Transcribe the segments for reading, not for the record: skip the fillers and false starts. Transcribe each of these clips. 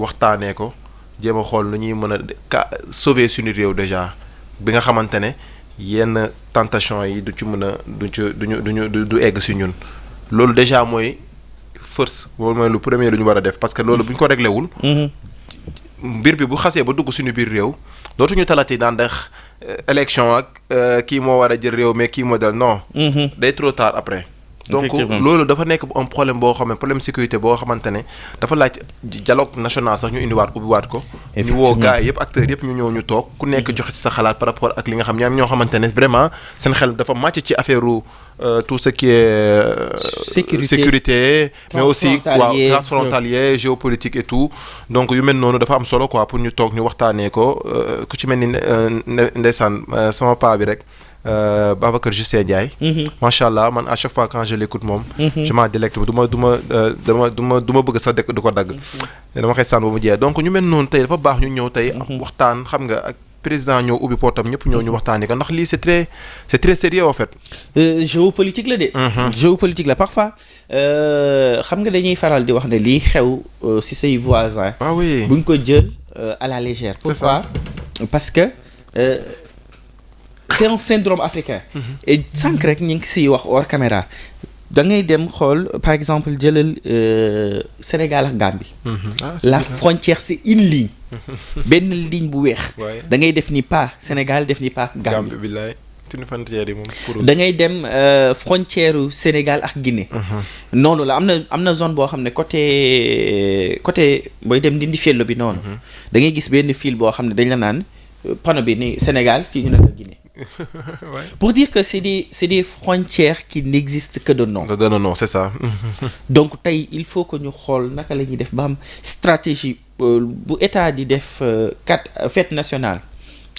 waxtaanee ko jéem a xool lu ñuy mën a sauver suñu réew déjà bi nga xamante ne yenn tentation yi du ci mën a du egg si ñun loolu déjà mooy first loolu mooy lu premier lu ñu war a def parce que loolu bu ñu ko réglé wul. mbir bi bu xasee ba dugg suñu biir réew dootuñu talati daan dex élection ak kii moo war a jël réew mais kii moo dal non. day trop tard après. donc loolu dafa nekk un problème boo xam ne problème sécurité boo xamante ne dafa laaj dialogue national sax ñu indiwaat ubbiwaat ko. ñu woo gars yëpp acteurs yëpp ñu ñëw ñu toog ku nekk joxe ci sa xalaat par rapport ak li nga xam ñoo xamante ne vraiment seen xel dafa màcc ci affaire tout ce qui est sécurité mais aussi waaw transfrontalier géopolitique et tout donc yu mel noonu dafa am solo quoi pour ñu toog ñu waxtaanee ko ku ci mel ni ndeysaan sama paa bi rek Babacar Justin Ndiaye. macha allah man à chaque fois quand je l'écoute moom. je m'en délecte du ma bëgg sax du ko dagg. dama koy sànn ba mu jeex donc ñu mel noonu tey dafa baax ñu ñëw tey. waxtaan xam nga ak président ñëw ubbi portam ñëpp ñëw ñu waxtaanee ko ndax lii c'est très sérieux en fait. géopolitique la de. géopolitique la parfois xam nga dañuy faral di wax ne lii xew ci say voisins. ah oui buñ ko jël à la légère. pourquoi parce que. c'est un syndrome africain. et sànq rek ñu ngi siy wax hors caméra da ngay dem xool par exemple jëlal Sénégal ak Gambie. la frontière c'est une ligne. benn ligne bu weex. da ngay def ni pas Sénégal def ni pas Gambie. da ngay dem frontière Sénégal ak Guinée. noonu la am na zone boo xam ne côté booy dem Ndindi Fiello bi noonu. da ngay gis benn fil boo xam ne dañ la naan panneau bi ni Sénégal fii ñu ne la Guinée. pour dire que c'est des frontières qui n'existent que de nom. de nom c'est ça. donc tey il faut que ñu xool naka la ñuy def ba am stratégie bu état di def fête nationale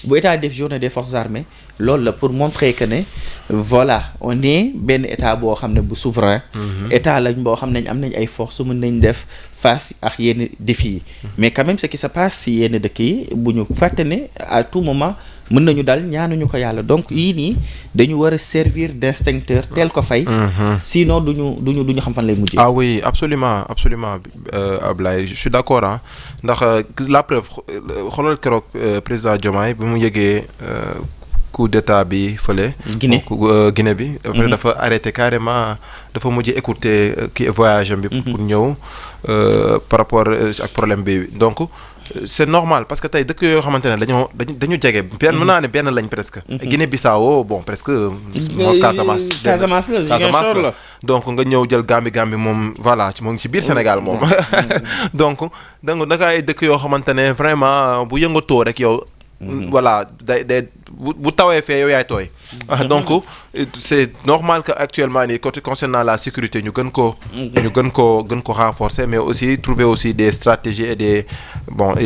bu état di def journée des forces armées loolu la pour montrer que ne voilà on est benn état boo xam ne bu souverain. état lañ boo xam ne am nañ ay forces mën nañ def face ak yenn défis yi. mais quand même ce qui se passe si yenn dëkk yi bu ñu fàtte ne à tout moment. mën nañu dal ñaanuñu ko yàlla donc yii nii dañu war a servir d'instincteur teel ko fay. sinon duñu xam fan lay mujjee. ah oui absolument Ablaye je suis d'accord ah ndax la preuve xoolal keroog président Diomaye bi mu yëgee coup d'état bi fële. Guinée bi. après dafa arrêté carrément dafa mujj écourter kii voyage am bi. pour ñëw par rapport ak problème bi donc. c'est normal parce que tey dëkk yoo xamante ne dañu jege mën naa ne benn lañ presque. Guinée Bissau bon presque. Casamance la donc nga ñëw jël Gambie moom voilà moo ngi ci biir Sénégal moom. donc naka ay dëkk yoo xamante ne vraiment bu yëngatoo rek yow. voilà day bu tawee fee yow yaay tooy. donc c'est normal que actuellement nii côté concernant la sécurité ñu gën ko renforcer mais aussi trouver aussi des stratégies et des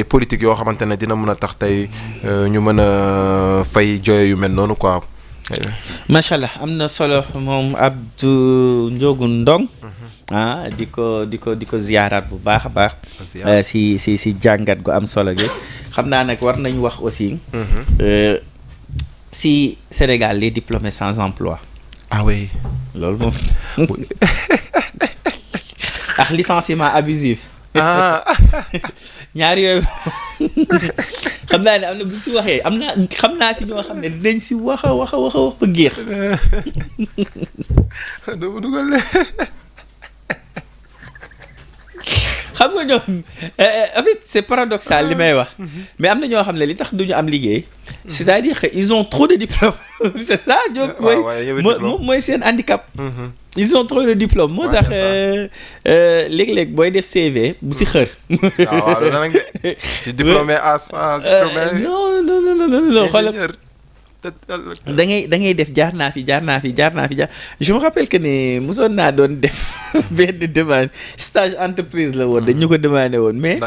politiques yoo xamante ne dina mën a tax tey ñu mën a fay joye yu mel noonu quoi. macha allah am na solo moom Abdou Ndiogou Ndong. di ko ziyaaraat bu baax a baax. si jàngat gu am solo gi xam naa nag war nañ wax aussi. si Sénégal les diplômés sans emploi. ah oui. loolu moom. ak licenciement abusif. ñaar yooyu xam naa ne am na bu si waxee xam naa si ñoo xam ne dinañ si wax ba géex. xam nga ñoom en fait c'est paradoxal li may wax mais am na ñoo xam ne li tax duñu am liggéey c'est-à-dire que ils ont trop de diplômes c'est ça ñoom mooy seen handicap. ils ont trop de diplômes moo tax léeg-léeg booy def CV bu si xër. waaw loolu nag de ci diplômé non xoolal da ngay def jaar naa fi je me rappelle que ne mosoon naa doon def benn demande stage entreprise la woon dañ ñu ko demandé woon mais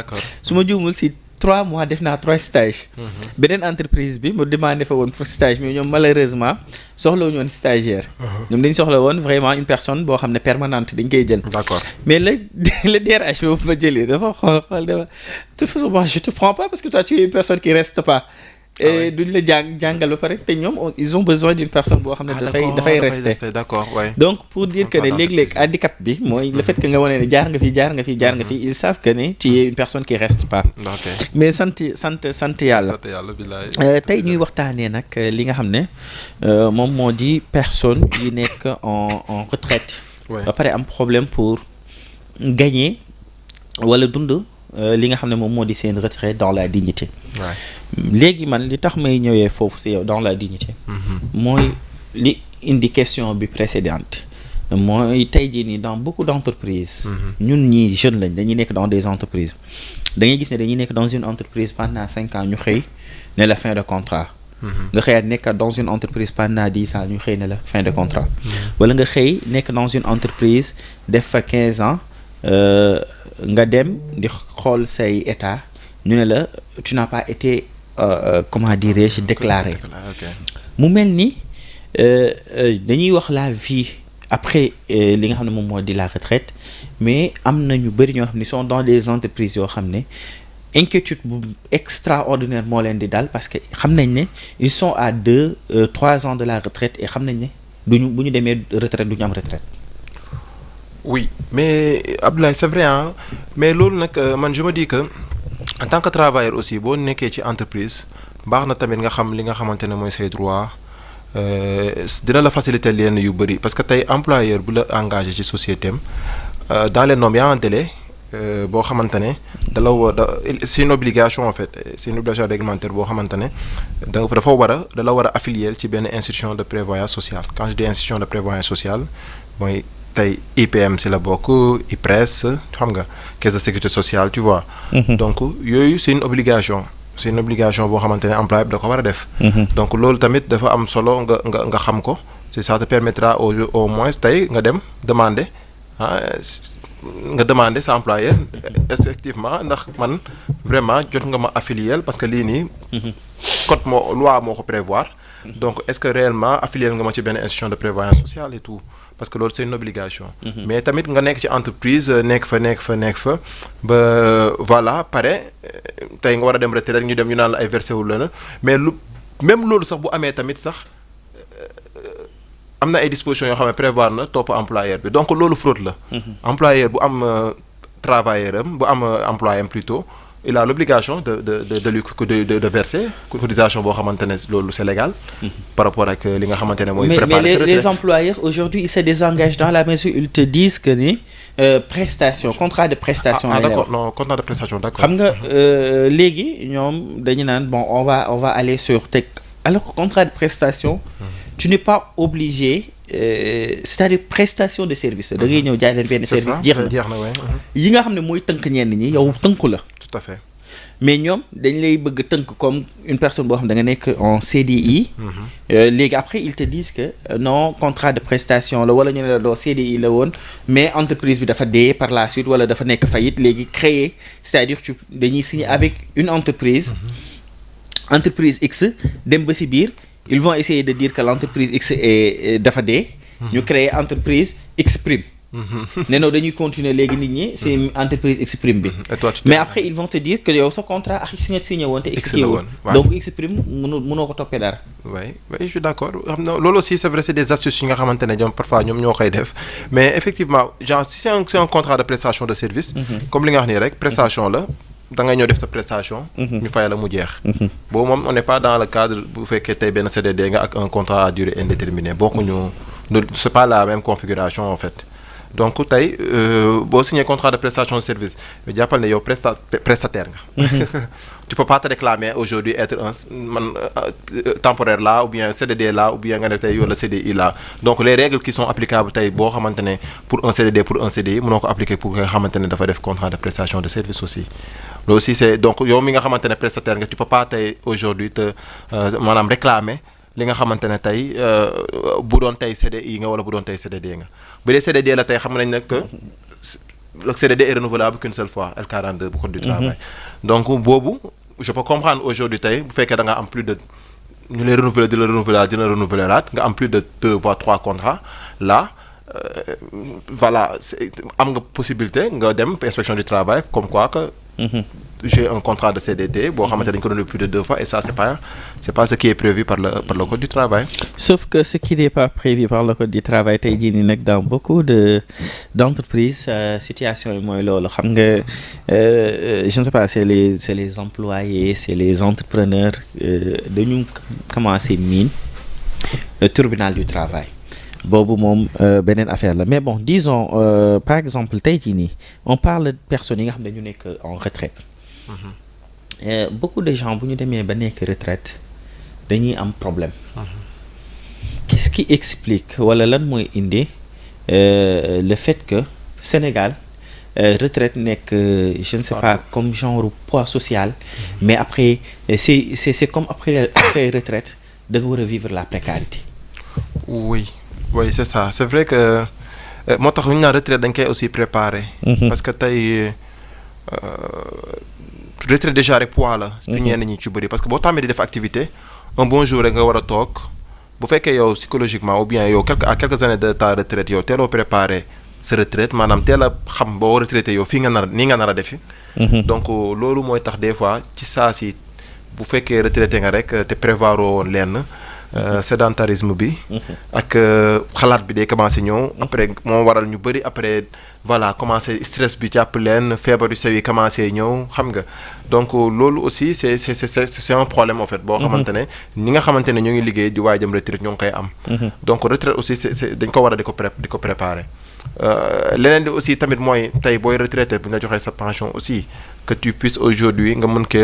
su ma juumul si 3 mois def naa 3 stages. beneen entreprise bi mu demandé fa woon pour stage mais ñoom malheureusement soxla wu ñu woon stagiaire. ñoom dañ soxla woon vraiment une personne boo xam ne permanente dañ koy jël. d'accord mais le DRH boobu ma jëlee dafa xool de toute façon moi je te prends pas parce que toi tu es une personne qui reste pas. et duñ la jàngal ba pare te ñoom ils ont besoin d'une personne boo xam ne dafay rester d'accord ouais. Donc pour dire que ne léeg-léeg handicap bi mooy le fait que nga wane ne jaar nga fii ils savent que ne tu es une personne qui reste pas. Mais sant yàlla. Tey ñuy waxtaanee nag li nga xam ne moom moo di personne yi nekk en retraite. ba pare am problème pour gagner wala dund li nga xam ne moom moo di seen retraite dans la dignité. Léegi man li tax may ñëwee foofu si yow dans la dignité. mooy li indi question bi précédente. mooy tey jii nii dans beaucoup d'entreprises. ñun ñii jeunes lañ dañuy nekk dans des entreprises. da ngay gis ne dañuy nekk dans une entreprise pendant 5 ans ñu xëy ne la fin de contrat. nga xëyaat nekk dans une entreprise pendant 10 ans ñu xëy ne la fin de contrat. wala nga xëy nekk dans une entreprise def fa 15 ans nga dem di xool say état ñu ne la tu n'as pas été comment dirais-je déclaré. mu mel ni dañuy wax la vie après li nga xam ne moom moo di la retraite mais am na ñu bëri ñoo xam ne sont dans des entreprises yoo xam ne inquiétude bu extraordinaire moo leen di dal parce que xam nañ ne ils sont à 2-3 ans de la retraite et xam nañ ne bu ñu demee retraite duñu am retraite. Oui mais Abdoulaye c'est vrai hein mais loolu nag man je me dis que en tant que travailleur aussi boo nekkee ci entreprise baax na tamit nga xam li nga xamante ne mooy say droits dina la faciliter yenn yu bëri parce que tey employeur bu la engagé ci société am dans les normes y a un délai boo xamante ne c'est une obligation en fait c'est une obligation réglementaire boo xamante ne da la war a affilier ci benn institution de prévoyance sociale quand je dis institution de prévoyance sociale mooy tey IPM si la bokk IPRES xam nga caisse de sécurité sociale tu vois. Donc yooyu c'est une obligation boo xamante ne employé bi da ko war a def. Donc loolu tamit dafa am solo nga xam ko c'est ça te permettra au moins tey nga dem demander sa employeur effectivement ndax man vraiment jot nga ma affilier parce que lii nii. code loi moo ko prévoir. Donc est-ce que réellement affilier nga ma ci benn institution de prévoyance sociale et tout parce que loolu c'est une obligation. Mais tamit nga nekk ci entreprise nekk fa ba voilà pare tey nga war a dem retraite ñu dem ñu naan la ay versé wul la mais même loolu sax bu amee tamit sax am na ay dispositions yoo xam ne prévoir na topp employeur bi donc loolu fraude la. Employeur bu am travailleur am bu am employé am plutôt. Il a l'obligation de verser cotisation boo xamante ne loolu c'est légal. Par rapport ak li nga xamante ne mooy. préparer mais les employeurs aujourd'hui ils se désengagent dans la mesure où ils te disent que ni contrat de prestation. D'accord non contrat de prestation d'accord. xam nga léegi ñoom dañu naan bon on va aller sur teg alors que contrat de prestation. Tu n'es pas obligé. C'est-à-dire prestation de service da ngay ñëw jaay leen benn service jeex na yi nga xam ne mooy tënk ñenn ñi yow tënku la. Tout à fait. Mais ñoom dañ lay bëgg tënk comme une personne boo xam ne da nga nekk en CDI. Léegi après ils te disent que non contrat de prestation la wala ñu ne la doo CDI la woon mais entreprise bi dafa dee par la suite wala dafa nekk faillite léegi créer c'est-à-dire dañuy signer avec une entreprise X dem ba ci biir. Ils vont essayer de dire que l'entreprise X est dafa dee. ñu créer entreprise X prime. ne non dañuy continuer léegi nit ñi c'est entreprise X prime bi. Mais après ils vont te dire que yow sa contrat ak signé woon te X woon. Donc X prime mënoo ko toppee dara. oui je suis d'accord xam na loolu aussi c'est vrai c'est des astuces yi nga xamante ne ñoom parfois ñoom ñoo koy def mais effectivement genre si c'est un contrat de prestation de service. Comme li nga wax nii rek prestation la. da ngay ñëw def sa prestation. ñu fay la mu jeex. boobu moom on n'est pas dans le cadre bu fekkee tey benn CDD nga ak un contrat à durée indéterminée bokkuñu c'est pas la même configuration en fait donc tey boo signé contrat de prestation de service jàppal ne yow prestataire nga. Tu peux pas te réclamer aujourd'hui être temporaire là ou bien CDD là ou bien nga def tey yow la CDI là donc les règles qui sont applicables tey boo xamante ne pour un CDD pour un CDI mënoo ko appliquer pour nga xamante ne dafa def contrat de prestation de service aussi. Loolu aussi c'est donc yow mi nga xamante ne prestataire nga tu peux pas tey aujourd'hui te maanaam réclamer li nga xamante ne tey bu doon tey CDI nga wala bu doon tey CDD nga bu dee CDD la tey xam nañ ne que le CDD est renouvelable qu'une seule fois L42 bu code du travail. Donc boobu je peux comprendre aujourd'hui tey bu fekkee da nga am plus de ñu lay renouveler dina renouveler nga am plus de 2 voire 3 contrats là. Voilà am nga possibilité nga dem inspection du travail comme quoi que j'ai un contrat de CDD boo xamante dañ ko donné plus de 2 fois et ça c'est pas ce qui est prévu par le code du travail. Sauf que ce qui n'est pas prévu par le code du travail tey jii nii nag dans beaucoup d'entreprises situation yi mooy loolu xam nga je ne sais pas c'est les employés c'est les entrepreneurs dañu commencé miin tribunal du travail. boobu moom beneen affaire la mais bon disons par exemple tey jii nii on parle de personnes yi nga xam ne ñu nekk en retraite. Beaucoup de gens bu ñu demee ba nekk retraite dañuy am problème. Qu'est-ce qui explique wala lan mooy indi le fait que Sénégal retraite nekk je ne sais pas comme genre poids social. Mais après c'est comme après retraite da nga war a vivre la précarité. Oui c'est ça c'est vrai que moo tax ñu naan retraite dañ koy aussi préparer. Parce que tey retraite déjà rek poids la. du ñenn ñi ci bëri parce que boo tàmmee di def activité un bon jour rek nga war a toog bu fekkee yow psychologiquement ou bien yow à quelques années de ta retraite yow teeloo préparer sa retraite maanaam teel a xam boo retraité yow fii nga nar a defi. Donc loolu mooy tax des fois ci saa si bu fekkee retraité nga rek te prévoir woon lenn. Sédentarisme bi. ak xalaat bi day commencé ñëw. après moo waral ñu bëri après voilà commencé stress bi jàpp leen feebar yu sew yi commencé ñëw xam nga donc loolu aussi c'est un problème en fait. boo xamante ne ñi nga xamante ne ñoo ngi liggéey di waaj a dem retraite ñoo ngi koy am. donc retraite aussi c'est dañ ko war a di ko préparer. leneen di aussi tamit mooy tey booy retraité bi nga joxee sa pension aussi que tu puisses aujourd'hui nga mën ko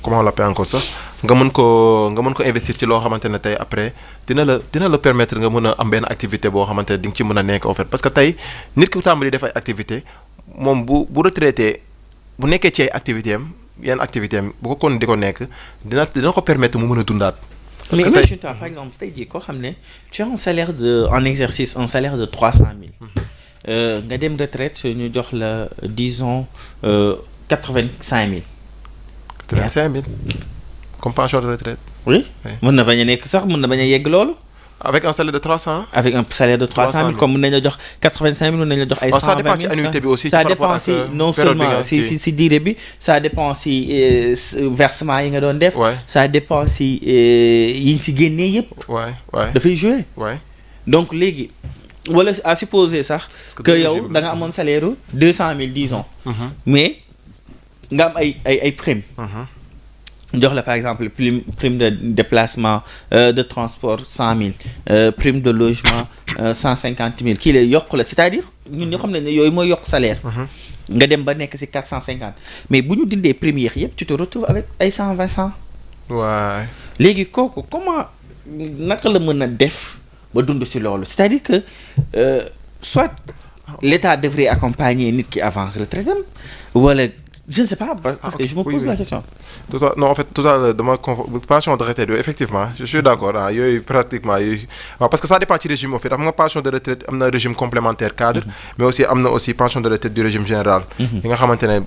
comment on l'appelle encore ça. nga mën ko investir ci loo xamante ne tey après dina la permettre nga mën a am benn activité boo xamante ne di nga ci mën a nekk en fait parce que tey nit ki tàmbali def ay activité moom bu retraité bu nekkee ci ay activité am yenn activité am bu ko kon di ko nekk dina ko permettre mu mën a dundaat. mais imagine-toi par exemple tey jii koo xam ne tu as un salaire en exercice un salaire de 300 000. nga dem retraite ñu jox la disons 85 000. 85 000. Comme pension de retraite. Oui. mën na bañ a nekk sax mën na bañ a yegg loolu. Avec un salaire de 300. Avec un salaire de 300 000 comme mën nañu la jox 85 000 mën nañu la jox ay 120 000. Ça dépend ci annuité bi aussi. Ça dépend si non seulement si durée bi ça dépend si versement yi nga doon def. Ça dépend si yi ñu si génnee yëpp. dafay jouer. donc léegi wala à supposer sax. que yow da nga amoon salaire 200 000 disons. mais nga am ay primes. jox la par exemple prime de déplacement de transport 100 000 prime de logement 150 000 kii la yokk la c'est-à-dire ñun ñoo xam ne yooyu mooy yokk salaire. nga dem ba nekk ci 450 mais bu ñu dindee première yëpp tu te retrouves avec ay 120. waay léegi kooku comment naka la mën a def ba dund ci loolu c'est-à-dire que soit l'État devrait accompagner nit ki avant retraite am wala. Je ne sais pas parce que je me pose la question. Non en fait dama pension de retraite yooyu effectivement je suis d'accord yooyu pratiquement yooyu waaw parce que ça dépend ci régime en fait am nga pension de retraite am na régime complémentaire cadre mais aussi am na aussi pension de retraite du régime général yi nga xamante ne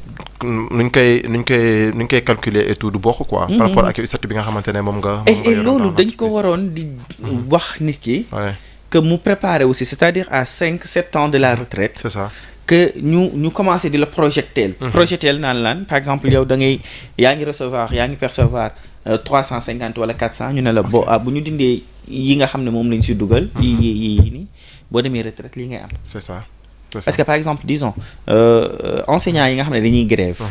nuñ koy calculer et tout du bokk quoi par rapport ak statut bi nga xamante ne moom nga et loolu dañ ko waroon di wax nit ki que mu préparer aussi c'est-à-dire à 5-7 ans de la retraite. C'est ça. Que ñu commencé di la projeter. Projeter naan lan par exemple yow da ngay yaa ngi percevoir 350 wala 400 ñu ne la bu ñu dindee yi nga xam ne moom lañ si dugal. yi nii boo demee retraite lii ngay am. C'est ça. Parce que par exemple disons enseignants yi nga xam ne dañuy grève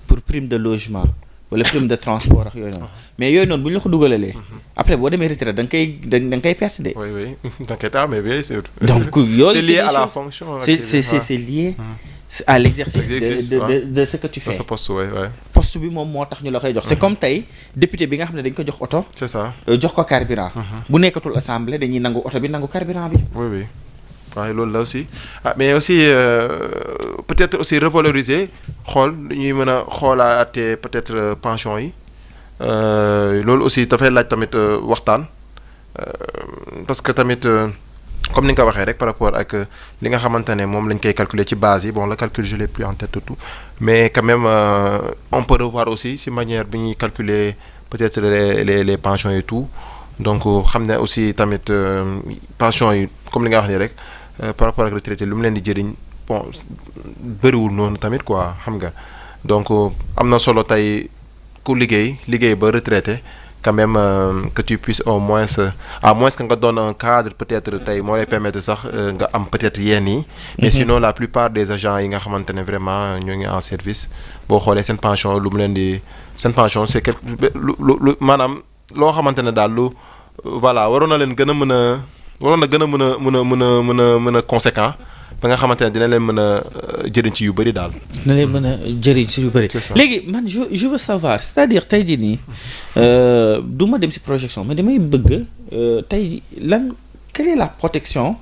pour prime de logement wala prime de transport ak yooyu noonu mais yooyu noonu bu ñu la ko dugalalee. après boo demee retraite da nga koy perte de. oui da nga koy taal mais bien sûr. donc yooyu c'est lié à la fonction. c'est lié à l'exercice de ce que tu fais. de ce poste poste bi moom moo tax ñu la koy jox. c'est comme tey député bi nga xam ne dañ ko jox oto. c'est ça. jox ko carburant. bu nekkatul assemblée dañuy nangu oto bi nangu carburant bi. oui waaye loolu la aussi mais aussi peut-être aussi revaloriser xool ñuy mën a xoolaatee peut-être pension yi loolu aussi dafay laaj tamit waxtaan parce que tamit comme ni nga ko waxee rek par rapport ak li nga xamante ne moom lañ koy calculer ci base yi bon le calcul je l'ai plus en tête tout mais quand même on peut revoir aussi si manière bi ñuy calculer peut-être les pensions et tout donc xam ne aussi tamit pension yi comme li nga wax nii rek par rapport ak retraité lu mu leen di jëriñ bon bëriwul noonu tamit quoi xam nga donc am na solo tey ku liggéey ba retraité quand même que tu puisses au moins à moins que nga doon un cadre peut-être tey moo lay permettre sax nga am peut-être yenn yi mais sinon la plupart des agents yi nga xamante ne vraiment ñoo ngi en service boo xoolee seen pension lu mu leen di seen pension c'est quelque lu maanaam loo xamante ne daal lu voilà waroon na leen gën a mën a waroon na gën a mën a conséquent ba nga xamante ne dina leen mën a jëriñ ci yu bëri daal. dina leen mën a jëriñ ci yu bëri. léegi man je veux savoir c'est-à-dire tey jii nii du ma dem ci projection mais damay bëgg tey lan quelle est la protection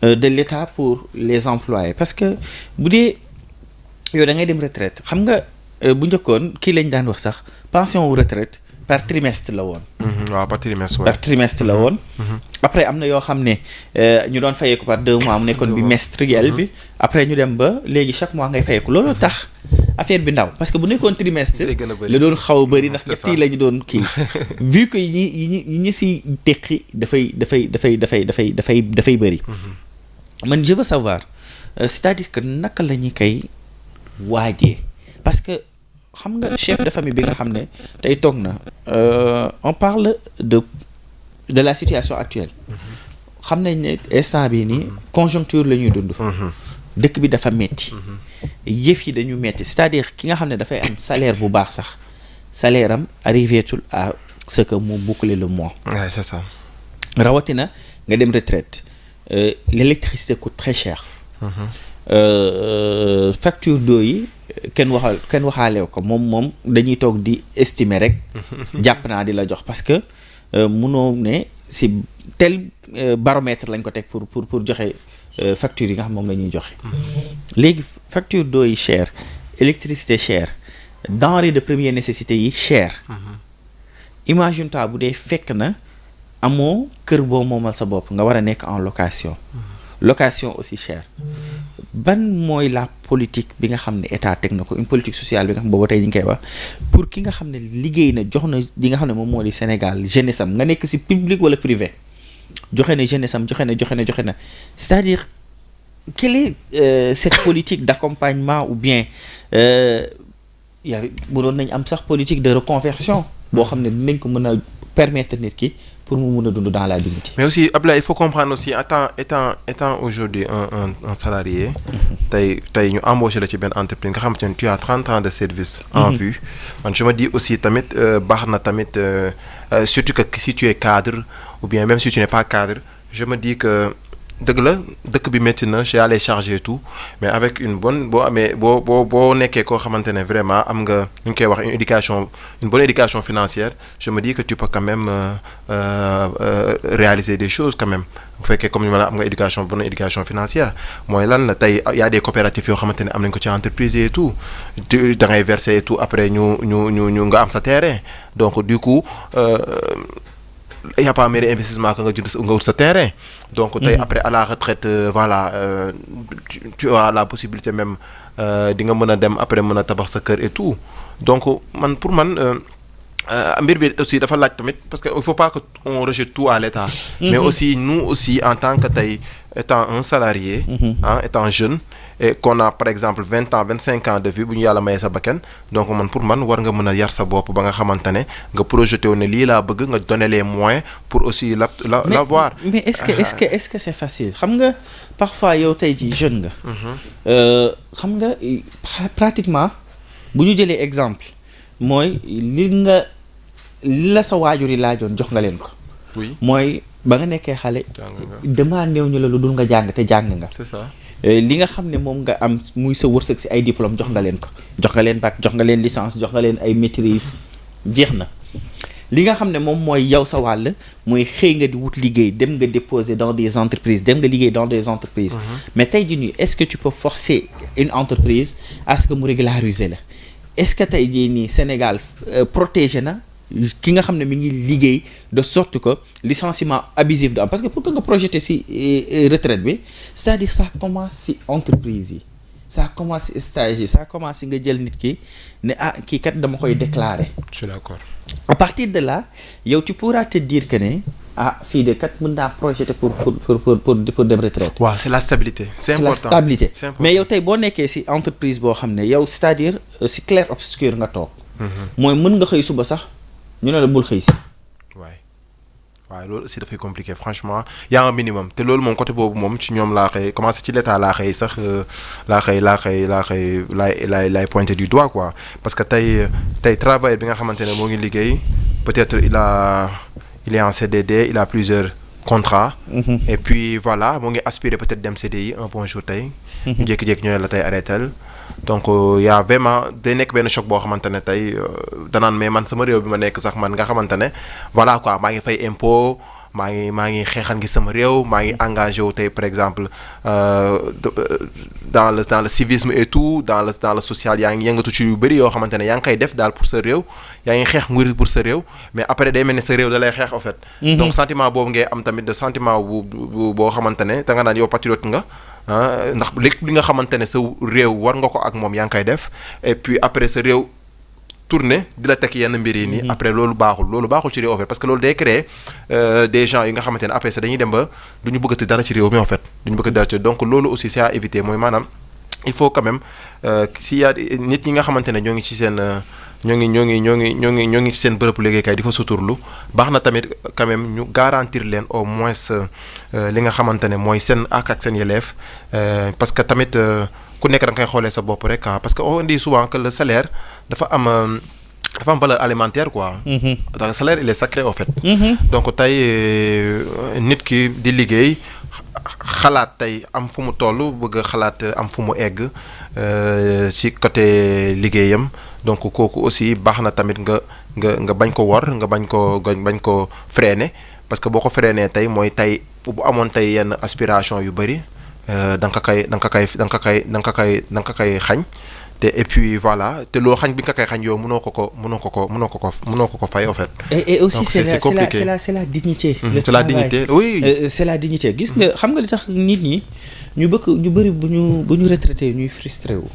de l'État pour les employés parce que bu dee yow da ngay dem retraite xam nga bu njëkkoon kii lañ daan wax sax pension ou retraite par trimestre la woon. waaw par trimestre. par trimestre la woon. après am na yoo xam ne ñu doon fayeeku par 2 mois mu nekkoon bimestriel bi. après ñu dem ba léegi chaque mois ngay fayeeku loolu tax affaire bi ndaw parce que bu nekkoon trimestre. la doon xaw a bëri ndax ñett yi la ñu doon kii. vu que yi ñi si teqi dafay bëri. man je veux savoir c'est-à-dire que naka la ñuy koy waajee parce que. xam nga chef de famille bi nga xam ne tey toog na on parle de la situation actuelle xam nañ ne instant bii nii conjoncture la ñuy dund dëkk bi dafa metti yëf yi dañu metti c'est-à-dire ki nga xam ne dafay am salaire bu baax sax salaire am arrivétul à ce que mu boucler le mois. Ouais, c'est ça. rawatina nga dem retraite l'électricité coûte très cher. Facture d'eau yi kenn waxaalew ko moom dañuy toog di estimer rek jàpp naa di la jox parce que munoo ne si tel baromètre lañ ko teg pour joxe facture yi nga xam moom la ñuy joxe léegi facture d'eau yi cher électricité cher denrées de première nécessité yi cher imagine toi bu dee fekk na amoo kër boo moomal sa bopp nga war a nekk en location location aussi cher ban mooy la politique bi nga xam ne état teg na ko une politique sociale bi nga xam booba tey ñu ngi koy wax pour ki nga xam ne liggéey na jox na li nga xam ne moom moo di Sénégal jeunesse am nga nekk ci public wala privé joxe na jeunesse am joxe na c'est-à-dire quelle est cette politique d'accompagnement ou bien mënoon nañ am sax politique de reconversion boo xam ne dinañ ko mën a permettre nit ki pour mu mun a dund dans la dignité. Mais aussi Ablaye, il faut comprendre aussi étant aujourd'hui un salarié tey ñu embauché la ci benn entreprise nga xamante ne tu as 30 ans de service en vue man je me dis aussi tamit baax na tamit surtout que si tu es cadre ou bien même si tu n'es pas cadre je me dis que dëgg la dëkk bi métti na j'ai les charger tout mais avec une bonne boo nekkee koo xamante ne vraiment am nga ñu ngi koy wax une bonne éducation financière je me dis que tu peux quand même réaliser des choses quand même bu fekkee comme ni ma la am nga bonne éducation financière mooy lan la tey y a des coopératives yoo xamante ne am nañ ko ci entreprise et tout da ngay verser et tout après ñu nga am sa terrain donc du coup y a pas meilleur investissement que nga wut sa terrain donc tey après à la retraite voilà tu auras la possibilité même di nga mën a dem après mën a tabax sa kër et tout donc pour man mbir bi aussi dafa laaj tamit parce que il faut pas que on rejette tout à l'État mais aussi nous aussi en tant que tey étant un salarié étant jeune et qu'on a par exemple 20 ans 25 ans de vie bu ñu yàlla mayee sa bakkan donc pour man war nga mën a yar sa bopp ba nga xamante ne nga projeté wu ne lii laa bëgg nga donner les moyens pour aussi l'avoir. Mais est-ce que c'est facile xam nga parfois yow tey jii jeune nga. xam nga pratiquement bu ñu jëlee exemple mooy li la sa waajur yi laajoon jox nga leen ko. oui mooy ba nga nekkee xale. damaa néew ñu la lu dul nga jàng te jàng nga. c'est ça. li nga xam ne moom nga am muy sa wërsëg ci ay diplôme jox nga leen ko jox nga leen bac jox nga leen licence jox nga leen ay maîtrise jeex na li nga xam ne moom mooy yow sa wàll mooy xëy nga di wut liggéey dem nga déposer dans des entreprises dem nga liggéey dans des entreprises mais tey jii nii est-ce que tu peux forcer une entreprise à ce que mu régulariser la est-ce que tey jii nii Sénégal protégé na ki nga xam ne mi ngi liggéey de sorte que licenciement abusif du am parce que pour que nga projeter ci retraite bi c'est-à-dire ça commence ci entreprise yi ça commence ci stage yi ça commence ci nga jël nit ki ne kii kat dama koy déclarer. Je suis d'accord. À partir de là yow tu pourras te dire que ne ah fii de kat mën naa projeter pour dem retraite. waaw c'est la stabilité. c'est important la stabilité. c'est important. mais yow tey boo nekkee ci entreprise boo xam ne yow c'est-à-dire ci clair obscur nga toog. mooy mën nga xëy suba sax ñu ne la bul xëy si. waaw loolu aussi dafay compliqué franchement y a un minimum te loolu moom côté boobu moom ci ñoom laa xëy commencé ci l'état laa xëy sax laay pointer du doigt quoi parce que tey travailleur bi nga xamante ne moo ngi liggéey peut-être il est en CDD il a plusieurs contrats. Et puis voilà moo ngi aspirer peut-être dem CDI un bon jour tey. ñu jékki-jékki ñu ne la tey arrêtel donc y a vraiment day nekk benn choc boo xamante ne tey danaan mais man sama réew bi ma nekk sax man nga xamante ne voilà quoi maa ngi fay impôt maa ngi xeexal ngi sama réew maa ngi engagé wu tey par exemple dans le civisme et tout dans le social yaa ngi yëngatu ci yu bëri yoo xamante ne yaa ngi koy def daal pour sa réew yaa ngi xeex nguur pour sa réew mais après day mel ne sa réew da lay xeex en fait. Donc sentiment boobu ngay am tamit de sentiment boo xamante ne da nga naan yow patriote nga. ndax lépp li nga xamante ne sa réew war nga ko ak moom yaa ngi koy def et puis après sa réew tourner di la teg yenn mbir yi nii après loolu baaxul ci réew en fait parce que loolu day créer des gens yi nga xamante ne après ça dañuy dem ba du ñu bëggati dara ci réew mi en fait du ñu bëggati dara ci donc loolu aussi c'est à éviter mooy maanaam il faut quand même s'il y a nit ñi nga xamante ne ñoo ngi ci seen ñoo ngi ci seen bërëb liggéeykaay di fa suturlu baax na tamit quand même ñu garantir leen au moins li nga xamante ne mooy seen ak seen yelleef parce que tamit ku nekk da nga koy xoolee sa bopp rek parce que on dit souvent que le salaire dafa am valeur alimentaire quoi. donc le salaire il est sacré en fait. donc tey nit ki di liggéey xalaat tey am fu mu toll bëgg a xalaat am fu mu egg ci côté liggéeyam. donc kooku aussi baax na tamit nga bañ ko wor nga bañ ko freiner parce que boo ko freiner tey mooy tey bu amoon tey yenn aspiration yu bëri da nga koy xañ te et puis voilà te loo xañ bi nga koy xañ yow mënoo ko fay en fait. et aussi donc c'est la dignité. c'est la dignité oui. c'est la dignité gis nga xam nga li tax nit ñi ñu bëri bu ñu retraité ñuy frustré wu.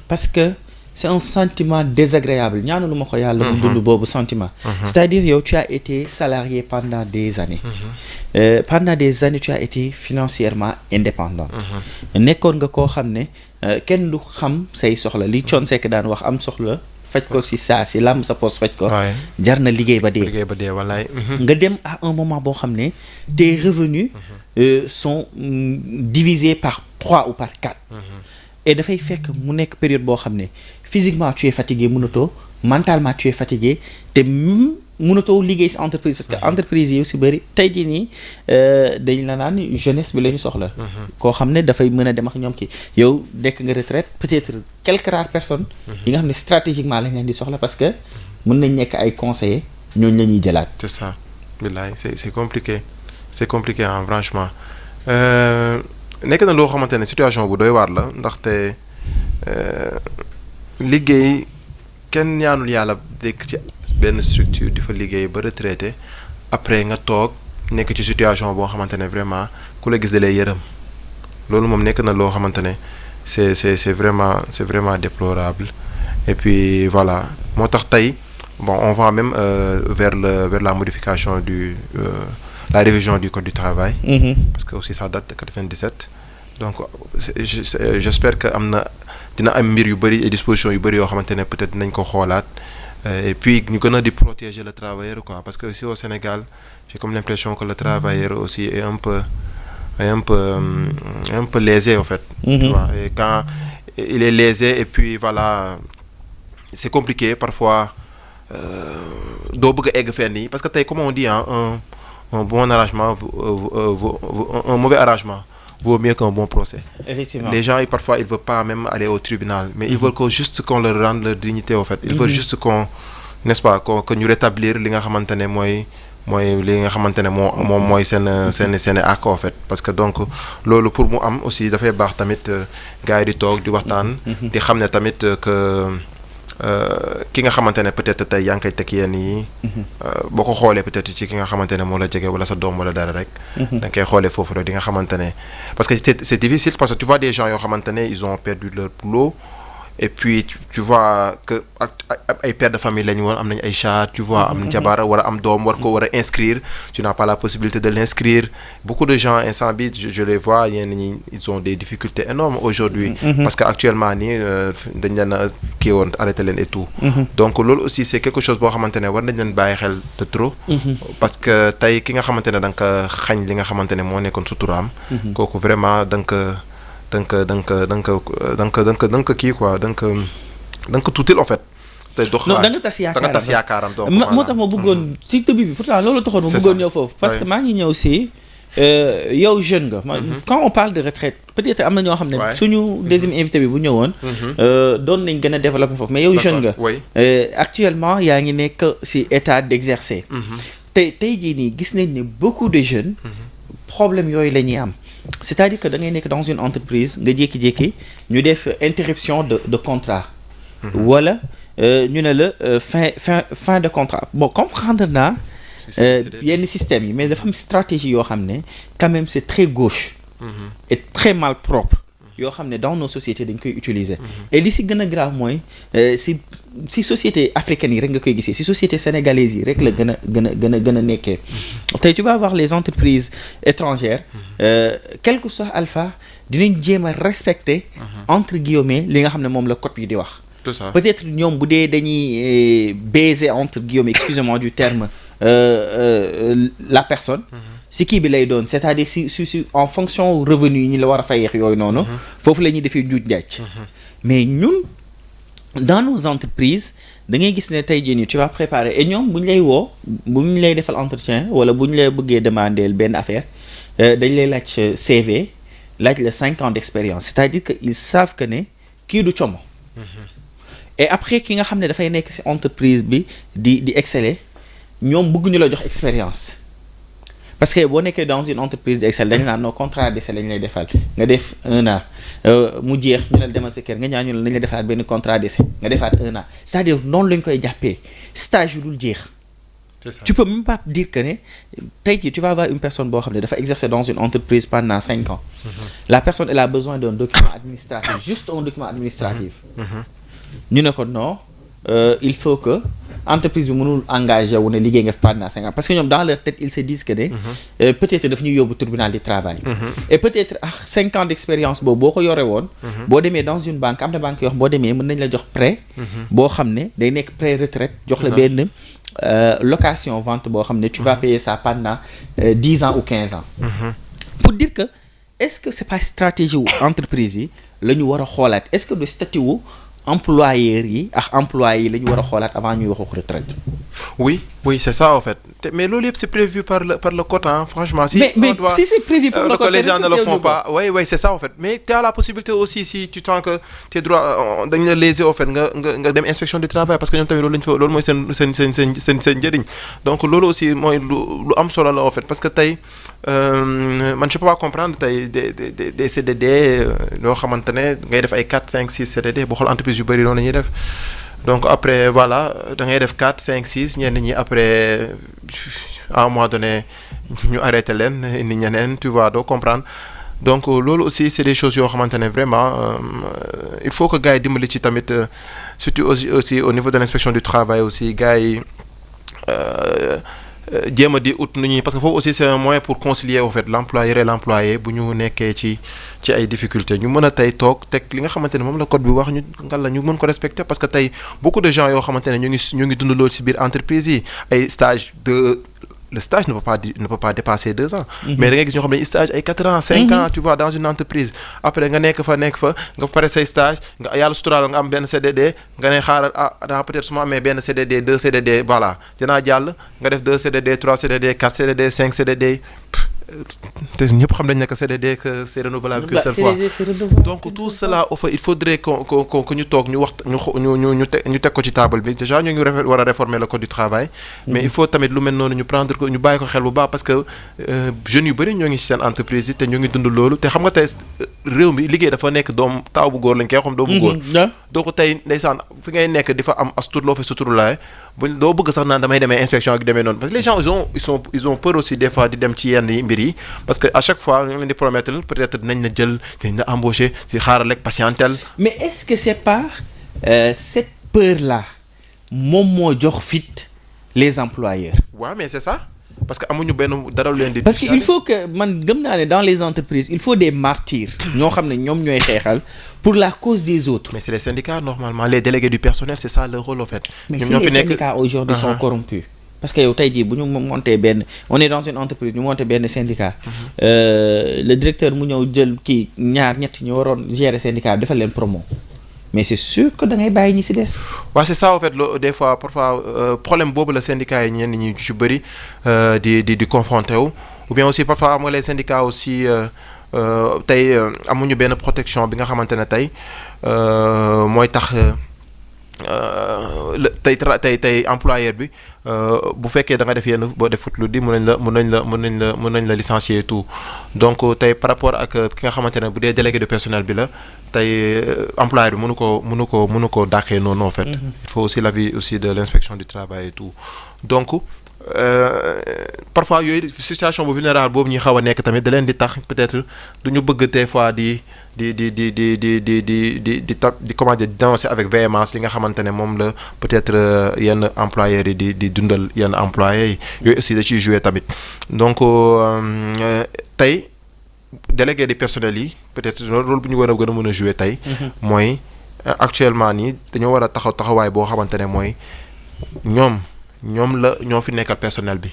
parce que c'est un sentiment désagréable ñaanu ma ko yàlla mu dund boobu sentiment c'est-à-dire yow tu as été salarié pendant des années tu as été financièrement indépendant nekkoon nga koo xam ne kenn du xam say soxla li Thione Seck daan wax am soxla faj ko si saa si làmb sa poos faj ko jar na liggéey ba dee wallaay nga dem à un moment boo xam ne tes revenus sont divisés par 3 ou par 4 et dafay fekk mu nekk période boo xam ne physiquement tu es fatigué mënatoo mentalement tu es fatigué te mënatoo liggéey si entreprise parce que entreprise yi aussi bëri tey jii nii dañ la naan jeunesse bi la ñu soxla. koo xam ne dafay mën a dem ak ñoom kii yow dekk nga retraite peut-être quelques rares personnes. yi nga xam ne stratégiquement lañ leen di soxla parce que mën nañ nekk ay conseillers ñooñu la ñuy jëlaat. c'est ça billaay c'est compliqué franchement. nekk na loo xamante ne situation bu doy waar la ndaxte liggéey kenn ñaanul yàlla dekk ci benn structure di fa liggéey ba retraité après nga toog nekk ci situation boo xamante ne vraiment ku la gis da lay yërëm loolu moom nekk na loo xamante ne c'est vraiment déplorable et puis voilà moo tax tey bon on va même vers la modification la révision du code du travail. Parce que aussi ça date de 97. Donc j'espère que dina am mbir yu bëri et dispositions yu bëri yoo xamante ne peut-être nañ ko xoolaat et puis ñu gën a di protéger le travailleur quoi parce que ici au Sénégal j'ai comme l'impression que le travailleur aussi est un peu lésé en fait. Tu vois, et quand il est lésé et puis voilà c'est compliqué parfois doo bëgg a egg fenn yi parce que tey comme on dit un bon arrangement un mauvais arrangement vaut mieux qu'un bon procès. Effectivement. Les gens parfois ils veulent pas même aller au tribunal mais ils veulent juste qu'on leur rende leur dignité en fait. Ils veulent juste qu'on n'est-ce pas que ñu rétablir li nga xamante ne mooy li nga xamante ne moom mooy seen àq en fait parce que donc loolu pour mu am aussi dafay baax tamit gars yi di toog di waxtaan. di xam ne tamit que ki nga xamante ne peut-être tey yaa ngi koy teg yenn yi. boo ko xoolee peut-être ci ki nga xamante ne moo la jege wala sa doom wala dara rek. da nga koy xoolee foofu rek di nga xamante ne parce que c'est difficile parce que tu vois des gens yoo xamante ne ils ont perdu leur boulot et puis tu vois que ay pères de famille lañu woon am nañ ay chat tu vois am jabar war a am doom war ko war a inscrire tu n'as pas la possibilité de l'inscrire beaucoup de gens instant bi je les vois yenn ñi ils ont des difficultés énormes aujourd'hui parce que actuellement nii dañ leen a kii woon arrêté leen et tout donc loolu aussi c'est quelque chose boo xamante ne war nañ leen bàyyi xel de trop parce que tey ki nga xamante ne da nga ko xañ li nga xamante ne moo nekkoon suturaam kooku vraiment da nga ko kii quoi da nga ko tuutil en fait. te dox non da nga tas yaakaaram donc moo tax ma bëggoon si début bi pourtant loolu taxoon ma bëggoon ñëw foofu. parce que maa ngi ñëw si yow jeune nga. quand on parle de retraite peut-être am na ñoo xam ne. suñu deuxième invité bi bu ñëwoon. doon nañ gën a développer foofu mais yow jeune nga. actuellement yaa ngi nekk si état d'exercer. tey jii nii gis nañ ne beaucoup de jeunes. problème yooyu la ñuy am. c'est-à-dire que da ngay nekk dans une entreprise nga jékki-jékki ñu def interruption de contrat. wala ñu ne la fin de contrat bon comprendre naa. yenn système yi mais dafa am stratégie yoo xam ne quand même c'est très gauche. et très mal propre. yoo xam ne dans nos sociétés dañ koy utiliser. et li si gën a grave mooy si société africaine yi rek nga koy gisee si société sénégalaise yi rek la gën a nekkee. tey tu vas voir les entreprises étrangères. quel que soit alpha dinañ jéem a respecter. entre guillemets li nga xam ne moom la code yi di wax. tout ça peut-être ñoom bu dee dañuy baiser entre guillemets excusez-moi du terme la personne. si kii bi lay doon c'est-à-dire si en fonction revenu yi ñi la war a fayeex yooyu noonu. foofu la ñuy defee njuuj njaaj. mais ñun dans nos entreprises da ngay gis ne tey jii nii tu vas préparer et ñoom bu ñu lay woo bu ñu lay defal entretien wala bu ñu lay bëggee demander benn affaire dañ lay laaj CV laaj la 5 ans d'expérience c'est-à-dire que ils savent que ne kii du como. et après ki nga xam ne dafay nekk ci entreprise bi di exceller ñoom bëgguñu la jox expérience. parce que boo nekkee dans une entreprise d'excel dañu naan non contrat d'essai lañ lay defal nga def 1 an mu jeex ñu ne la demal sa kër nga ñaan ñu ne dañ la defaat benn contrat d'essai nga defaat 1 an c'est-à-dire noonu lañ koy jàppee stage yu dul jeex. tu peux même pas dire que ne tey jii tu vas avoir une personne boo xam ne dafa exercer dans une entreprise pendant 5 ans. la personne elle a besoin d'un document administratif juste un document administratif. ñu ne ko non il faut que. entreprise bi mënul engagé wu ne liggéey nga fi pendant 5 ans parce que ñoom dans leur tête ils se disent que ne peut-être daf ñuy yóbbu tribunal du travail. et peut-être 5 ans d'expérience boobu boo ko yore woon. boo demee dans une banque am na banque yoo xam boo demee mën nañ la jox prêt. boo xam ne day nekk prêt retraite jox la benn location vente boo xam ne tu vas payer ça pendant 10 ans ou 15 ans. pour dire que est-ce que c'est pas stratégie wu entreprise yi la ñu war a xoolaat est-ce que le statut wu employeurs yi ak employés yi la ñu war a xoolaat avant ñuy waxu retraite. oui c'est ça en fait mais loolu yëpp c'est prévu par le code franchement. si si c'est prévu par le code les gens ne le font pas oui c'est ça en fait mais tu as la possibilité aussi si tu sens que tes droits dañ la léser en fait nga dem inspection du travail parce que ñoom tamit loolu lañ fa loolu mooy seen njëriñ donc loolu aussi mooy lu am solo la en fait parce que tey man je peux pas comprendre tey des CDD yoo xamante ne ngay def ay 4 5 6 CDD boo xool entreprise yu bëri noonu la ñuy def. donc après voilà da ngay def 4 5 6 ñenn ñi après à un moment donné ñu arrêté leen indi ñeneen tu vois doo comprendre donc loolu aussi c'est des choses yoo xamante ne vraiment il faut que gars yi dimbali ci tamit surtout aussi au niveau de l'inspection du travail aussi gars yi jéem a di ut nu ñuy parce que foofu aussi c'est un moyen pour concilier en fait l'employeur et l'employé bu ñu nekkee ci ay difficultés ñu mën a tey toog teg li nga xamante ne moom la code bi wax ñu ngal la ñu mën ko respecter parce que tey beaucoup de gens yoo xamante ne ñu ngi dund loolu ci biir entreprise yi ay stage le stage ne peut pas dépasser 2 ans. mais da ngay gis ñoo xam ne stage ay 4 ans 5 ans tu vois dans une entreprise après nga nekk fa nga pare say stage nga yàlla suturaal nga am benn CDD nga ne xaaral peut-être su ma amee benn CDD 2 CDD voilà dinaa jàll nga def 2 CDD 3 CDD 4 CDD 5 CDD te ñëpp xam nañ ne que CDD que c'est renouvelable qu'une seule fois donc tout cela au fait il faudrait que ñu toog ñu wax ñu teg ko ci table bi déjà ñu ngi war a réformer le code du travail mais il faut tamit lu mel noonu ñu prendre ko ñu bàyyi ko xel bu baax parce que jeunes yu bëri ñoo ngi ci seen entreprise yi te ñoo ngi dund loolu te xam nga tey réew mi liggéey dafa nekk doom taaw bu góor lañ koy xam doomu góor donc tey ndeysaan fi ngay nekk di fa am as tuut loo fa suturlaay doo bëgg sax naan damay demee inspection ak demee noonu parce que les gens ils ont peur aussi des fois di dem ci yenn mbir yi parce que à chaque fois ñu leen di promettre peut-être dinañ la jël dinañ la embaucher ci xaaral rek patientel. mais est-ce que c'est pas cette peur-là moom moo jox fit les employeurs. waaw mais c'est ça parce que amuñu benn dara lu leen di. parce que il faut que man gëm naa ne dans les entreprises il faut des martyrs ñoo xam ne ñoom ñooy xeexal pour la cause des autres. mais c'est les syndicats normalement les délégués du personnel c'est ça leur rôle en fait. mais si les syndicats aujourd'hui sont corrompus. parce que yow tey jii bu ñu monté benn on est dans une entreprise ñu monté benn syndicat. Le directeur mu ñëw jël kii ñaar ñett ñu waroon gérer syndicat defal leen promo. mais c'est sûr que da ngay bàyyi ñi ci des. waaw c'est ça en fait des fois parfois problème boobu la syndicat yi ñenn ñi ci bëri di confronté wu ou bien aussi parfois am nga les syndicats aussi tey amuñu benn protection bi nga xamante ne tey mooy tax tey employeur bi bu fekkee da nga def yenn boo defut lu di mën nañ la licencier et tout donc tey par rapport ak ki nga xamante ne bu dee délégué de personnel bi la tey employeur bi mënu ko dàqee noonu en fait. Il faut aussi l'avis aussi de l'inspection du travail et tout donc parfois yooyu situation bu vulnérable boobu ñuy xaw a nekk tamit da leen di tax peut-être du ñu bëgg des fois di comment dire dénoncer avec véhémence li nga xamante ne moom la peut-être yenn employeurs yi di dundal yenn employés yi yooyu aussi da ciy jouer tamit donc tey délégué du personnel yi peut-être rôle bu ñu war a gën a mën a jouer tey. mooy actuellement nii dañoo war a taxawaay boo xamante ne mooy ñoo fi nekkal personnel bi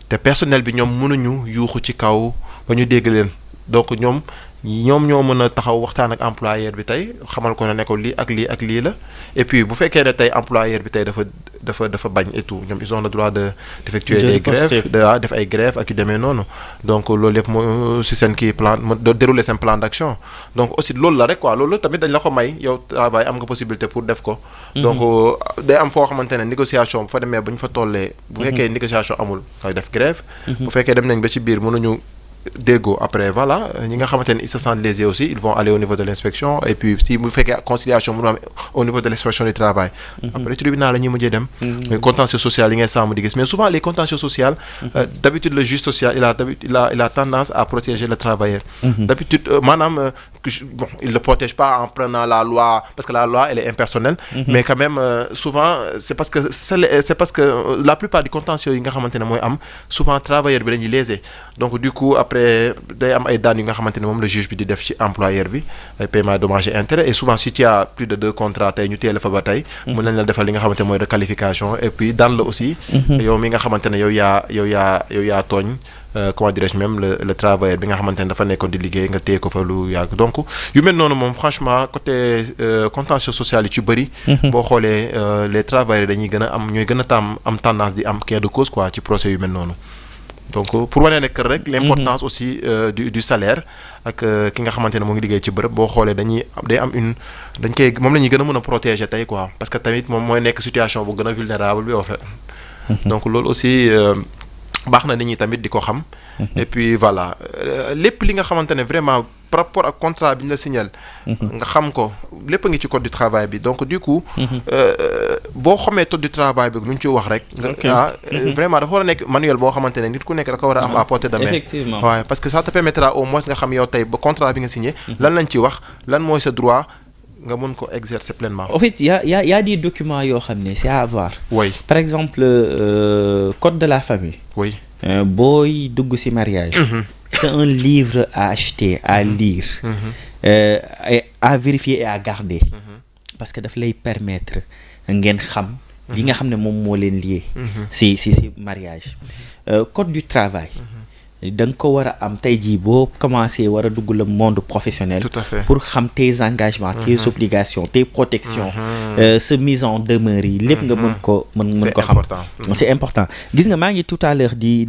te personnel bi ñoom mënuñu yuuxu ci kaw ba ñu dégg leen donc ñoom ñoo mën a taxaw waxtaan ak employeur bi tey xamal ko ne ko lii ak lii la et puis bu fekkee ne tey employeur bi tey dafa bañ et tout ñoom ils ont le droit d'effectuer des grèves def ay grèves ak yu demee noonu donc loolu yëpp moo si seen kii plan dérouler seen plan d'action donc aussi loolu la rek quoi loolu tamit dañ la ko may yow travail am nga possibilité pour def ko donc day am foo xamante ne négociation bu fa demee bu ñu fa tollee bu fekkee négociation amul ngay def grève bu fekkee dem nañ ba ci biir mënuñu déggoo après voilà ñi nga xamante ne ils se sentent lésés aussi ils vont aller au niveau de l'inspection et puis si bu fekkee conciliation mënu am au niveau de l'inspection du travail après tribunal la ñuy mujjee dem contentieux social yi ngay sàmm di gis mais souvent les contentieux sociaux d'habitude le juge social il a tendance à protéger le travailleur d'habitude maanaam bon il le protège pas en prenant la loi parce que la loi elle est impersonnelle mais quand même souvent c'est parce que la plupart du contentieux yi nga xamante ne mooy am souvent travailleur bi lañuy lésé donc du coup après day am ay daan yu nga xamante ne moom le juge bi di def ci employeur bi ay paiement dommages et intérêts et souvent si tu as plus de 2 contrats tey ñu téye la fa ba tey mën nañ la defal li nga xamante ne mooy requalification et puis daan la aussi yow mi nga xamante ne yow yaa tooñ comment dirais-je même le travailleur bi nga xamante ne dafa nekkoon di liggéey nga téye ko fa lu yàgg donc yu mel noonu moom franchement côté contentieux social yi ci bëri boo xoolee les travailleurs dañuy gën a ñooy gën a am tendance di am gain de cause quoi ci procès yu mel noonu donc pour wane ne rek l'importance aussi du salaire ak ki nga xamante ne moo ngi liggéey ci bërëb boo xoolee moom la ñuy gën a mën a protéger tey quoi parce que tamit moom mooy nekk situation bu gën a vulnérable bi en fait donc loolu aussi baax na nit ñi tamit di ko xam et puis voilà lépp li nga xamante ne vraiment par rapport ak contrat bi ñu la signal nga xam ko lépp a ngi ci code du travail bi donc du coup boo xamee code du travail bi lu ñu ci wax rek vraiment dafa war a nekk manuel boo xamante ne nit ku nekk da ko war a am à portée de main effectivement waaye parce que ça te permettra au moins nga xam yow tey ba contrat bi nga signé lan lañ ci wax lan mooy sa droit nga mën ko exercer pleinement. En fait, il y a des documents yoo xam ne c'est à avoir. Oui. Par exemple code de la famille. Oui. Booy dugg ci mariage. C'est un livre à acheter, à lire, et à vérifier et à garder. Parce que daf lay permettre ngeen xam. li nga xam ne moom moo leen lié. ci mariage. Code du travail. da nga ko war a am tey jii boo commencé war a dugg le monde professionnel. Tout à fait. Pour xam tes engagements, tes obligations, tes protections, sa mise en demeure yi lépp nga mën ko xam. C'est important. Gis nga maa ngi tout à l'heure di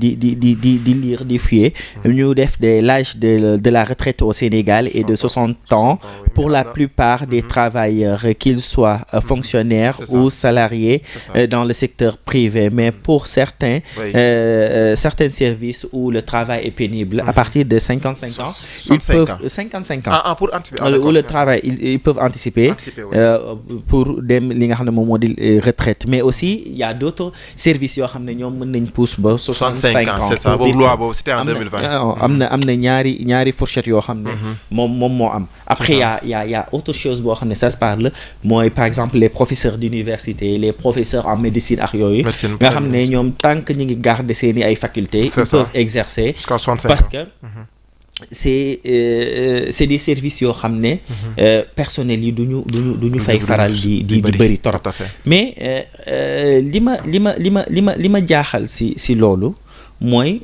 lire di fouiller ñu def l'âge de la retraite au Sénégal est de 60 ans pour la plupart des travailleurs qu'ils soient fonctionnaires ou salariés dans le secteur privé mais pour certains services où le travail travail est pénible, à partir de 55 ans, ils 65 peuvent ans. 55 ans. Pour anticiper. Où le travail ils peuvent anticiper oui. pour dem li nga xam ne moom moo di retraite, mais aussi il y a d'autres services yoo xam ne ñoom mën nañ pousse ba 65 ans. C'est ça boobu loi boobu c'était en 2020. am na ñaari fourchette yoo xam ne moom moo am. Après il y a autre chose boo xam ne ça se parle mooy par exemple les professeurs d'université, les professeurs en médecine ak yooyu nga xam ne ñoom tant que ñu ngi garder seeni ay facultés, ils peuvent exercer jusqu'à 65 parce ans. que c'est des services yoo xam ne personnel yi duñu fay faral di bëri trop. Tout à fait. Mais li ma jaaxal si loolu mooy